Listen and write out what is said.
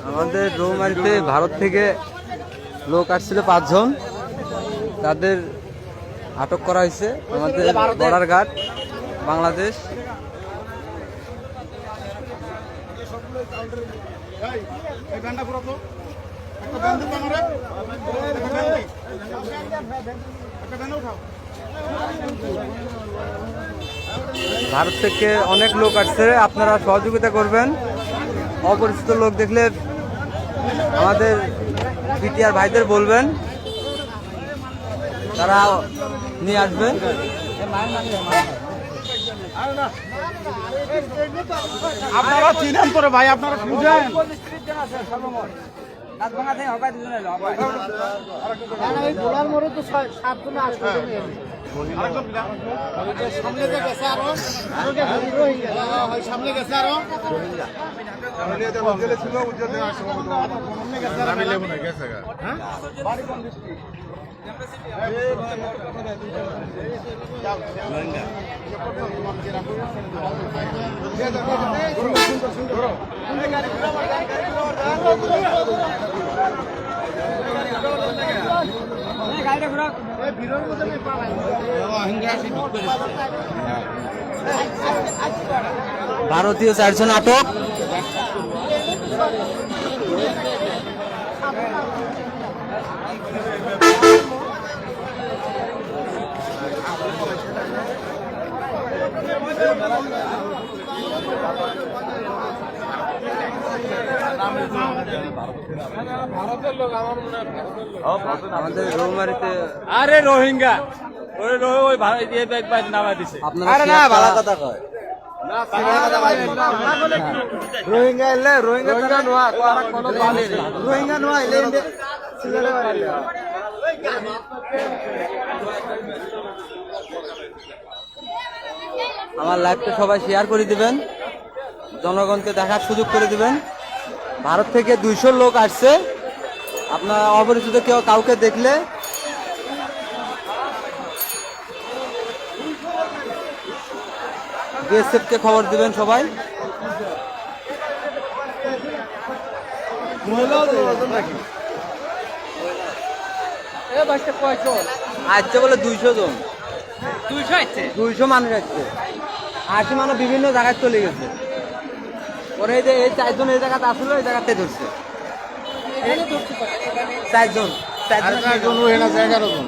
আমাদের রৌমারিতে ভারত থেকে লোক আসছিল 5 জন, তাদের আটক করা হয়েছে আমাদের বর্ডার গার্ড বাংলাদেশ। ভারত থেকে অনেক লোক আসছে, আপনারা সহযোগিতা করবেন। অপরিচিত লোক দেখলে আমাদের বিটিআর ভাইদের বলবেন, তারা নিয়ে আসবেন। আপনারা চিনেন করে ভাই, আপনারা বুঝেন। সামনে গেছে আরো ভারতীয় 4 জন আটক। আমাদের রৌমারিতে আরে রোহিঙ্গা ওই নামাই দিছে। আপনারা না ভালো কথা কয় রোহিঙ্গা এলে রোহিঙ্গা নোয়া কোনো রোহিঙ্গা নোয়া এলে আমার লাইভটা সবাই শেয়ার করে দিবেন, জনগণকে দেখার সুযোগ করে দিবেন। ভারত থেকে 200 লোক আসছে, আপনারা অপরিচিত কেউ কাউকে দেখলে বিএসএফকে খবর দিবেন সবাই। আসছে বলে 200 জন, 200 মানুষ আসছে। 80 মানুষ বিভিন্ন জায়গায় চলে গেছে। পরে এই যে এই 4 জন এই জায়গাতে আসলো, এই জায়গাতে ধরছে 4 জন। 11 জন 15 জন।